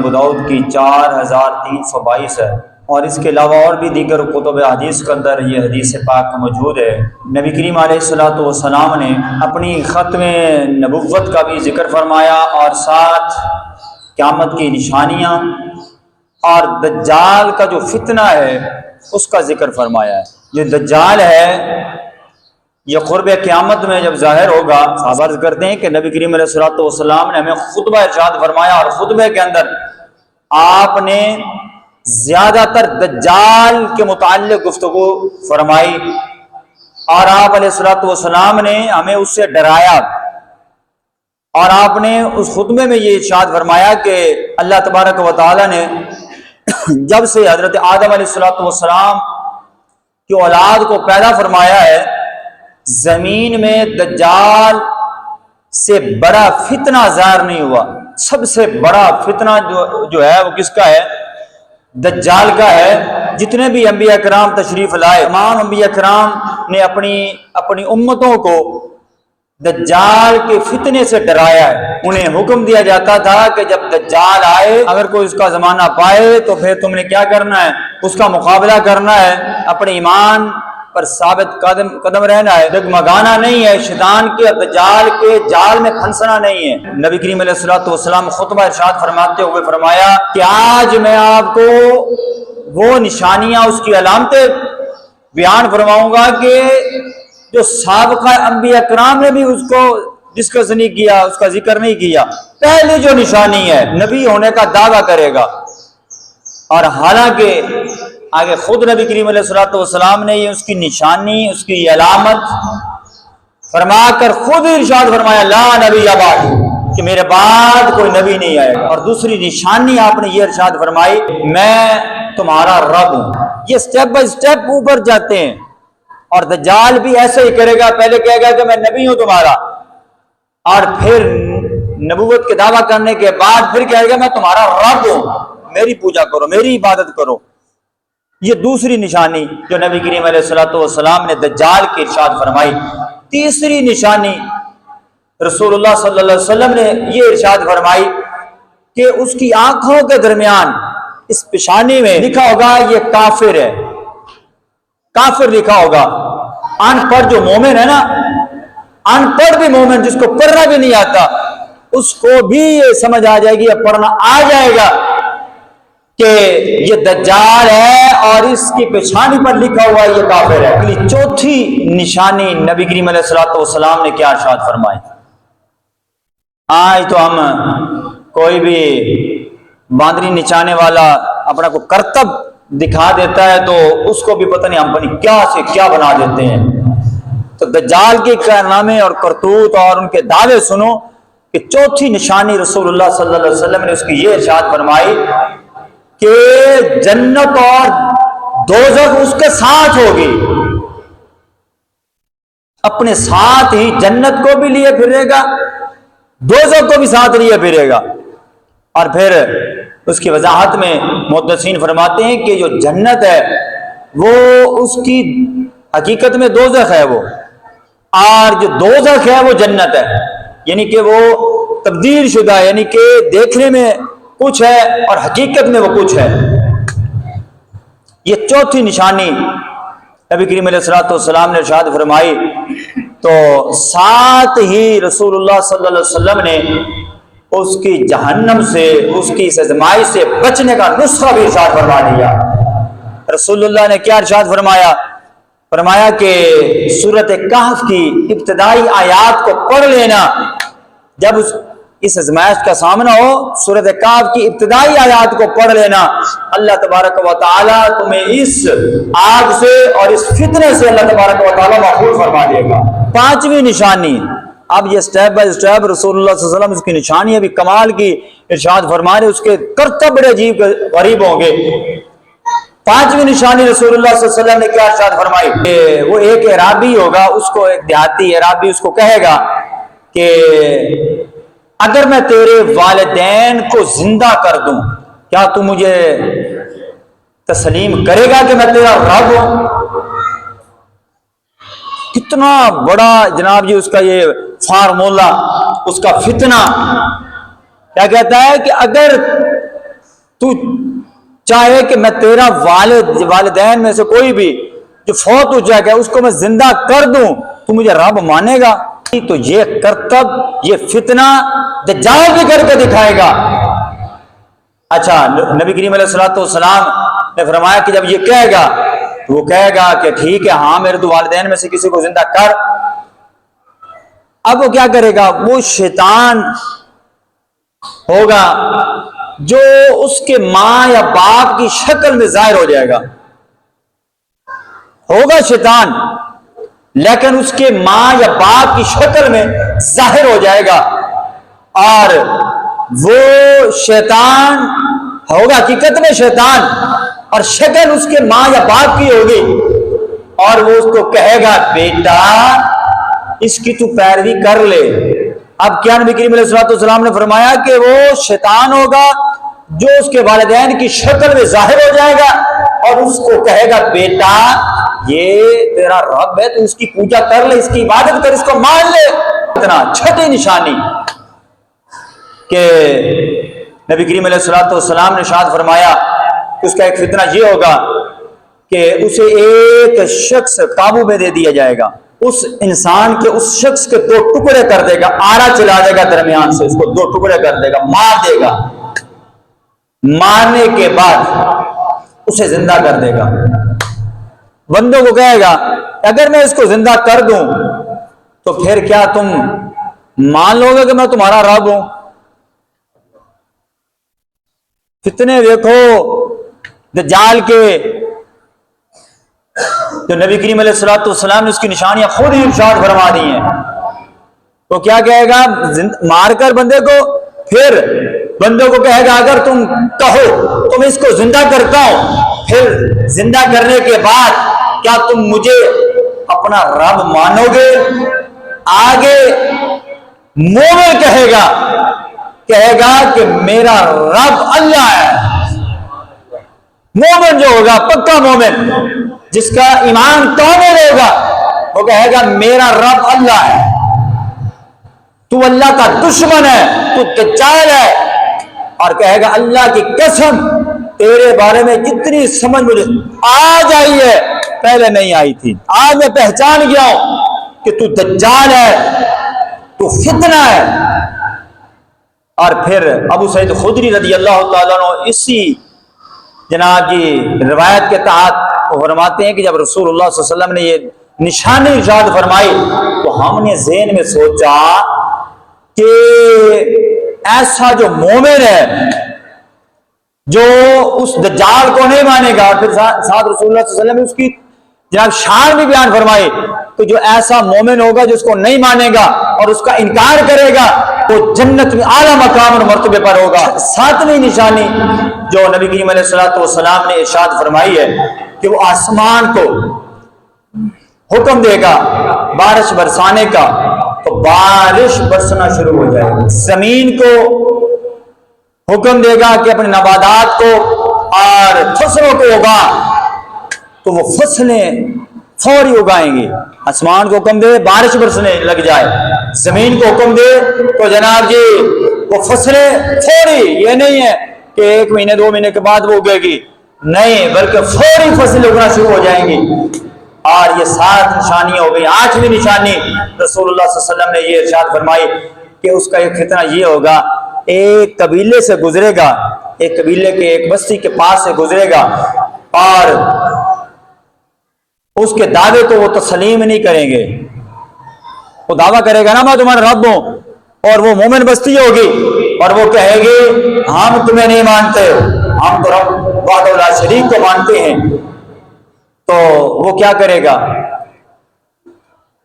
ابو داؤد کی 4322 ہے، اور اس کے علاوہ اور بھی دیگر کتب حدیث کے اندر یہ حدیث پاک موجود ہے۔ نبی کریم علیہ الصلوۃ والسلام نے اپنی ختم نبوت کا بھی ذکر فرمایا، اور ساتھ قیامت کی نشانیاں اور دجال کا جو فتنہ ہے اس کا ذکر فرمایا ہے۔ یہ دجال ہے، یہ قرب قیامت میں جب ظاہر ہوگا، صحابہ عرض کرتے ہیں کہ نبی کریم علیہ الصلوۃ والسلام نے ہمیں خطبہ ارشاد فرمایا، اور خطبے کے اندر آپ نے زیادہ تر دجال کے متعلق گفتگو فرمائی، اور آپ علیہ الصلوۃ والسلام نے ہمیں اس سے ڈرایا، اور آپ نے اس خطبے میں یہ ارشاد فرمایا کہ اللہ تبارک و تعالی نے جب سے حضرت آدم علیہ الصلوۃ والسلام کی اولاد کو پیدا فرمایا ہے، زمین میں دجال سے بڑا فتنہ ظاہر نہیں ہوا۔ سب سے بڑا فتنہ جو ہے وہ کس کا ہے؟ دجال کا ہے۔ جتنے بھی انبیاء کرام تشریف لائے، تمام انبیاء کرام نے اپنی امتوں کو دجال کے فتنے سے ڈرایا ہے۔ انہیں حکم دیا جاتا تھا کہ جب دجال آئے، اگر کوئی اس کا زمانہ پائے تو پھر تم نے کیا کرنا ہے؟ اس کا مقابلہ کرنا ہے، اپنے ایمان پر ثابت قدم رہنا ہے، ڈگمگانا نہیں ہے، شیطان کے دجال کے جال میں پھنسنا نہیں ہے۔ نبی کریم علیہ الصلوۃ والسلام خطبہ ارشاد فرماتے ہوئے فرمایا کہ آج میں آپ کو وہ نشانیاں، اس کی علامتیں بیان فرماؤں گا کہ جو سابقہ انبیاء کرام نے بھی اس کو ڈسکس نہیں کیا، اس کا ذکر نہیں کیا۔ پہلی جو نشانی ہے، نبی ہونے کا دعویٰ کرے گا، اور حالانکہ آگے خود نبی کریم علیہ الصلوۃ والسلام نے یہ اس کی نشانی، اس کی علامت فرما کر خود ارشاد فرمایا لا نبی بعد، کہ میرے بعد کوئی نبی نہیں آئے گا۔ اور دوسری نشانی آپ نے یہ ارشاد فرمائی میں تمہارا رب ہوں۔ یہ سٹیپ بائی سٹیپ اوپر جاتے ہیں، اور دجال بھی ایسے ہی کرے گا، پہلے کہے گا کہ میں نبی ہوں تمہارا، اور پھر نبوت کے دعویٰ کرنے کے بعد پھر کہے گا میں تمہارا رب ہوں، میری پوجا کرو، میری عبادت کرو۔ یہ دوسری نشانی جو نبی کریم علیہ الصلوۃ والسلام نے دجال کی ارشاد فرمائی۔ تیسری نشانی رسول اللہ صلی اللہ علیہ وسلم نے یہ ارشاد فرمائی کہ اس کی آنکھوں کے درمیان اس پیشانی میں لکھا ہوگا یہ کافر ہے، کافر لکھا ہوگا۔ ان پڑھ جو مومن ہے نا، ان پڑھ بھی مومن جس کو پڑھنا بھی نہیں آتا، اس کو بھی یہ سمجھ آ جائے گی، یہ پڑھنا آ جائے گا کہ یہ دجال ہے، اور اس کی پیشانی پر لکھا ہوا یہ کافر ہے۔ اگلی چوتھی نشانی نبی کریم علیہ الصلوۃ والسلام نے کیا ارشاد فرمائی؟ آج تو ہم کوئی بھی باندری نچانے والا اپنا کو کرتب دکھا دیتا ہے تو اس کو بھی پتہ نہیں ہم اپنی کیا سے کیا بنا دیتے ہیں۔ تو دجال کے کارنامے اور کرتوت اور ان کے دعوے سنو کہ چوتھی نشانی رسول اللہ صلی اللہ علیہ وسلم نے اس کی یہ ارشاد فرمائی کہ جنت اور دوزخ اس کے ساتھ ہوگی، اپنے ساتھ ہی جنت کو بھی لیے پھرے گا، دوزخ کو بھی ساتھ لیے پھرے گا۔ اور پھر اس کی وضاحت میں محدثین فرماتے ہیں کہ جو جنت ہے وہ اس کی حقیقت میں دوزخ ہے وہ، اور جو دوزخ ہے وہ جنت ہے، یعنی کہ وہ تبدیل شدہ ہے، یعنی کہ دیکھنے میں کچھ ہے اور حقیقت میں وہ کچھ ہے۔ یہ چوتھی نشانی نبی کریم علیہ الصلوۃ والسلام نے ارشاد فرمائی، تو ساتھ ہی رسول اللہ صلی اللہ علیہ وسلم نے اس کی جہنم سے، اس کی اس آزمائش سے بچنے کا نسخہ بھی ارشاد فرما دیا۔ رسول اللہ نے کیا ارشاد فرمایا؟ فرمایا کہ سورۃ کہف کی ابتدائی آیات کو پڑھ لینا، جب اس آزمائش کا سامنا ہو سورۃ کہف کی ابتدائی آیات کو پڑھ لینا، اللہ تبارک و تعالی تمہیں اس آگ سے اور اس فتنے سے اللہ تبارک و تعالی محفوظ فرما دے گا۔ پانچویں نشانی، اب یہ سٹیپ بائی سٹیپ رسول اللہ صلی اللہ علیہ وسلم اس کی نشانی ابھی کمال کی ارشاد فرما رہے، اس کے کرتب بڑے عجیب غریب ہوں گے۔ پانچویں نشانی رسول اللہ صلی اللہ علیہ وسلم نے کیا ارشاد فرمائی کہ وہ ایک اعرابی ہوگا، اس کو ایک دیہاتی اعرابی اس کو کہے گا کہ اگر میں تیرے والدین کو زندہ کر دوں کیا تو مجھے تسلیم کرے گا کہ میں تیرا رب ہوں؟ کتنا بڑا جناب جی اس کا یہ فارمولا، اس کا فتنہ کیا کہتا ہے کہ اگر تو چاہے کہ میں تیرا والدین میں سے کوئی بھی جو فوت ہو جائے گا اس کو میں زندہ کر دوں، تو مجھے رب مانے گا؟ تو یہ کرتب، یہ فتنہ دجال بھی کر کے دکھائے گا۔ اچھا، نبی کریم علیہ الصلوۃ والسلام نے فرمایا کہ جب یہ کہے گا تو وہ کہے گا کہ ٹھیک ہے، ہاں میرے تو والدین میں سے کسی کو زندہ کر۔ اب وہ کیا کرے گا؟ وہ شیطان ہوگا جو اس کے ماں یا باپ کی شکل میں ظاہر ہو جائے گا، ہوگا شیطان لیکن اس کے ماں یا باپ کی شکل میں ظاہر ہو جائے گا، اور وہ شیطان ہوگا حقیقت میں شیطان، اور شکل اس کے ماں یا باپ کی ہوگی، اور وہ اس کو کہے گا بیٹا اس کی تو پیروی کر لے۔ اب کیا نبی کریم علیہ الصلوۃ والسلام نے فرمایا کہ وہ شیطان ہوگا جو اس کے والدین کی شکل میں ظاہر ہو جائے گا اور اس کو کہے گا بیٹا یہ تیرا رب ہے، تو اس کی پوجا کر لے، اس کی عبادت کر، اس کو مان لے۔ اتنا چھٹی نشانی کہ نبی کریم علیہ الصلوۃ والسلام نے ارشاد فرمایا کہ اس کا ایک فتنہ یہ ہوگا کہ اسے ایک شخص قابو میں دے دیا جائے گا، اس انسان کے اس شخص کے دو ٹکڑے کر دے گا، آرا چلا دے گا درمیان سے، اس کو دو ٹکڑے کر دے گا، مار دے گا، مارنے کے بعد اسے زندہ کر دے گا۔ بندوں کو کہے گا اگر میں اس کو زندہ کر دوں تو پھر کیا تم مان لو گے کہ میں تمہارا رب ہوں؟ فتنے دیکھو دجال کے، جو نبی کریم علیہ الصلوۃ والسلام نے اس کی نشانیاں خود ہی ارشاد فرما دی ہیں۔ تو کیا کہے گا؟ مار کر بندے کو، پھر بندوں کو کہے گا اگر تم کہو تو میں اس کو زندہ کرتا ہوں، پھر زندہ کرنے کے بعد کیا تم مجھے اپنا رب مانو گے؟ آگے مومن کہے گا کہ میرا رب اللہ ہے۔ مومن جو ہوگا، پکا مومن جس کا ایمان کامل ہوگا، وہ کہے گا میرا رب اللہ ہے۔ تو اللہ کا دشمن ہے، تو دجال ہے، اور کہے گا اللہ کی قسم تیرے بارے میں جتنی سمجھ مجھے آج آئی ہے پہلے نہیں آئی تھی، آج میں پہچان گیا ہوں کہ تو دجال ہے، تو فتنہ ہے۔ اور پھر ابو سعید خدری رضی اللہ تعالیٰ عنہ اسی جناب کی روایت کے تحت وہ فرماتے ہیں کہ جب رسول اللہ صلی اللہ علیہ وسلم نے یہ نشانی ارشاد فرمائی تو ہم نے ذہن میں سوچا کہ ایسا جو مومن ہے جو اس دجال کو نہیں مانے گا، اور پھر ساتھ رسول اللہ صلی اللہ علیہ وسلم نے اس کی جناب شان بھی بیان فرمائی کہ جو ایسا مومن ہوگا جو اس کو نہیں مانے گا اور اس کا انکار کرے گا وہ جنت میں اعلیٰ مقام اور مرتبے پر ہوگا۔ ساتویں نشانی جو نبی کریم علیہ الصلوۃ والسلام نے ارشاد فرمائی ہے کہ وہ آسمان کو حکم دے گا بارش برسانے کا، تو بارش برسنا شروع ہو جائے گی۔ زمین کو حکم دے گا کہ اپنے نباتات کو اور فصلوں کو اگا، تو وہ فصلیں فوری اگائیں گے۔ آسمان کو حکم دے بارش برسنے لگ جائے، زمین کو حکم دے تو جناب جی وہ فصلیں فوری، یہ نہیں ہے کہ 1 مہینے 2 مہینے کے بعد وہ اگے گی، نہیں بلکہ فوری فصلیں اگنا شروع ہو جائیں گی۔ اور یہ 7 نشانیاں ہو گئی۔ 8ویں نشانی رسول اللہ صلی اللہ علیہ وسلم نے یہ ارشاد فرمائی کہ اس کا ایک فتنہ یہ ہوگا، ایک قبیلے سے گزرے گا، ایک قبیلے کے ایک بستی کے پاس سے گزرے گا، اور اس کے دعوے کو وہ تسلیم نہیں کریں گے۔ وہ دعویٰ کرے گا نا میں تمہارا رب ہوں، اور وہ مومن بستی ہوگی اور وہ کہے گی ہم تمہیں نہیں مانتے، ہم تو رب وحدہ لا شریک کو مانتے ہیں۔ تو وہ کیا کرے گا؟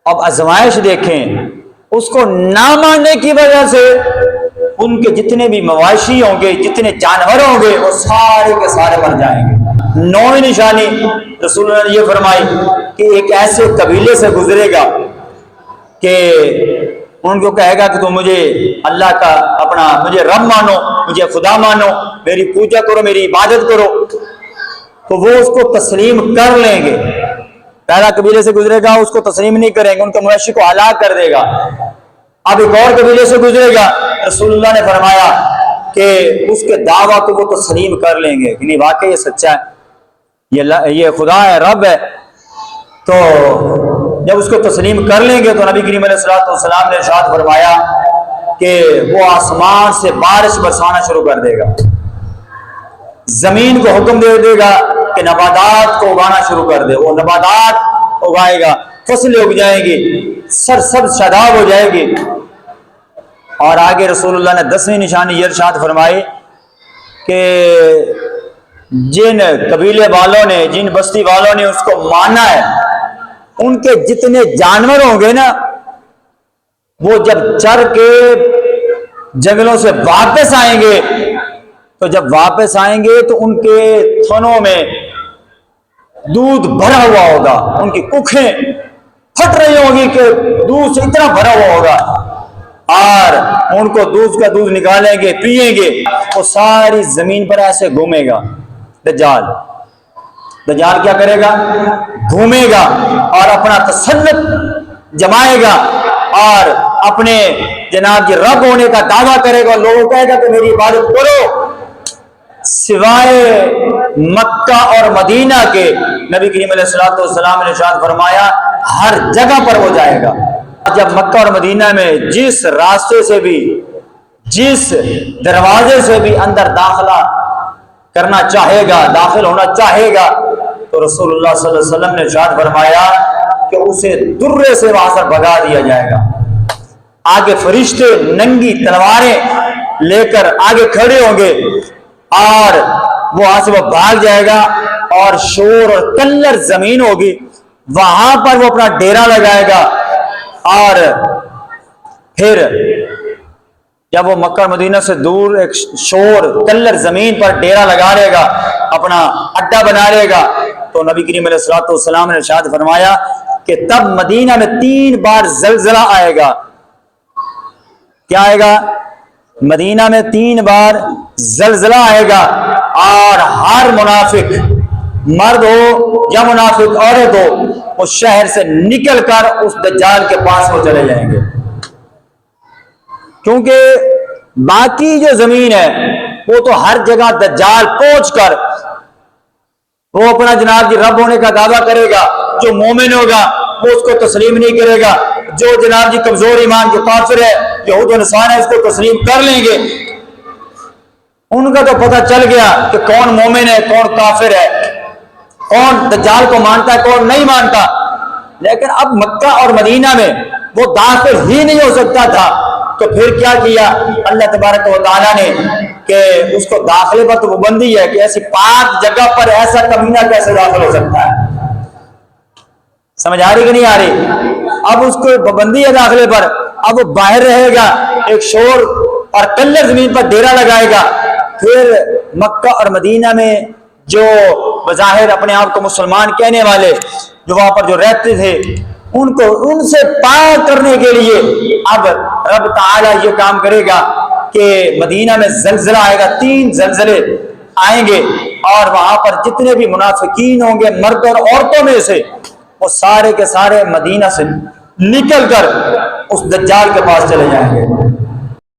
اب آزمائش دیکھیں، اس کو نہ ماننے کی وجہ سے ان کے جتنے بھی مواشی ہوں گے، جتنے جانور ہوں گے، وہ سارے کے سارے مر جائیں گے۔ 9ویں نشانی رسول اللہ نے یہ فرمائی کہ ایک ایسے قبیلے سے گزرے گا کہ ان کو کہے گا کہ تم مجھے اللہ کا اپنا مجھے رب مانو، مجھے خدا مانو، میری پوجا کرو، میری عبادت کرو، تو وہ اس کو تسلیم کر لیں گے۔ پہلا قبیلے سے گزرے گا، اس کو تسلیم نہیں کریں گے، ان کے مویشی کو ہلاک کر دے گا۔ اب ایک اور قبیلے سے گزرے گا، رسول اللہ نے فرمایا کہ اس کے دعویٰ کو وہ تسلیم کر لیں گے کہ نہیں واقعی یہ سچا ہے، یہ خدا ہے، رب ہے۔ تو جب اس کو تسلیم کر لیں گے تو نبی کریم علیہ الصلوۃ والسلام نے ارشاد فرمایا کہ وہ آسمان سے بارش برسانا شروع کر دے گا، زمین کو حکم دے دے گا کہ نباتات کو اگانا شروع کر دے، وہ نباتات اگائے گا، فصلیں اگ جائیں گی، سرسبز شاداب ہو جائے گی۔ اور آگے رسول اللہ نے 10ویں نشانی یہ ارشاد فرمائی کہ جن قبیلے والوں نے، جن بستی والوں نے اس کو مانا ہے، ان کے جتنے جانور ہوں گے نا، وہ جب چر کے جنگلوں سے واپس آئیں گے تو جب واپس آئیں گے تو ان کے تھنوں میں دودھ بھرا ہوا ہوگا، ان کی ککھیں پھٹ رہی ہوں گی کہ دودھ سے اتنا بھرا ہوا ہوگا، اور ان کو دودھ کا دودھ نکالیں گے، پیئیں گے، وہ ساری زمین پر ایسے گھومے گا۔ دجال کیا کرے گا؟ گھومے گا اور اپنا تسلط جمائے گا اور اپنے جناب رب ہونے کا دعویٰ کرے گا، لوگوں کہے گا کہ میری عبادت کرو۔ سوائے مکہ اور مدینہ کے نبی کریم علیہ الصلوۃ والسلام نے ارشاد فرمایا ہر جگہ پر وہ جائے گا۔ جب مکہ اور مدینہ میں جس راستے سے بھی، جس دروازے سے بھی اندر داخلہ کرنا چاہے گا، داخل ہونا چاہے گا، تو رسول اللہ صلی اللہ علیہ وسلم نے ارشاد فرمایا کہ اسے درے سے وہاں سے بھگا دیا جائے گا۔ آگے فرشتے ننگی تلواریں لے کر آگے کھڑے ہوں گے اور وہاں سے وہ بھاگ جائے گا، اور شور اور کلر زمین ہوگی، وہاں پر وہ اپنا ڈیرا لگائے گا، اور پھر جب وہ مکہ مدینہ سے دور ایک شور کلر زمین پر ڈیرا لگا لے گا، اپنا اڈا بنا لے گا، تو نبی کریم علیہ الصلوۃ والسلام نے ارشاد فرمایا کہ تب مدینہ میں 3 بار زلزلہ آئے گا۔ کیا آئے گا؟ مدینہ میں 3 بار زلزلہ آئے گا، اور ہر منافق مرد ہو یا منافق عورت ہو، اس شہر سے نکل کر اس دجال کے پاس وہ چلے جائیں گے، کیونکہ باقی جو زمین ہے وہ تو ہر جگہ دجال پہنچ کر وہ اپنا جناب رب ہونے کا دعویٰ کرے گا، جو مومن ہوگا وہ اس کو تسلیم نہیں کرے گا، جو جناب کمزور ایمان جو کافر ہے، یہود و نصارہ ہے، اس کو تسلیم کر لیں گے۔ ان کا تو پتہ چل گیا کہ کون مومن ہے، کون کافر ہے، کون دجال کو مانتا ہے، کون نہیں مانتا۔ لیکن اب مکہ اور مدینہ میں وہ داخل ہی نہیں ہو سکتا تھا، تو پھر کیا کیا اللہ تبارک و تعالیٰ نے کہ اس کو داخلے پر تو پابندی ہے کہ ایسی پاک جگہ پر ایسا کمینہ کیسے داخل ہو سکتا ہے؟ سمجھ آ رہی کہ نہیں آ رہی؟ اب اس کو پابندی ہے داخلے پر، اب وہ باہر رہے گا، ایک شور اور کلر زمین پر ڈیرا لگائے گا۔ پھر مکہ اور مدینہ میں جو بظاہر اپنے آپ کو مسلمان کہنے والے جو وہاں پر جو رہتے تھے، ان کو ان سے پاک کرنے کے لیے اب رب تعالیٰ یہ کام کرے گا کہ مدینہ میں زلزلہ آئے گا، 3 زلزلے آئیں گے، اور وہاں پر جتنے بھی منافقین ہوں گے مرد اور عورتوں میں سے، وہ سارے کے سارے مدینہ سے نکل کر اس دجال کے پاس چلے جائیں گے۔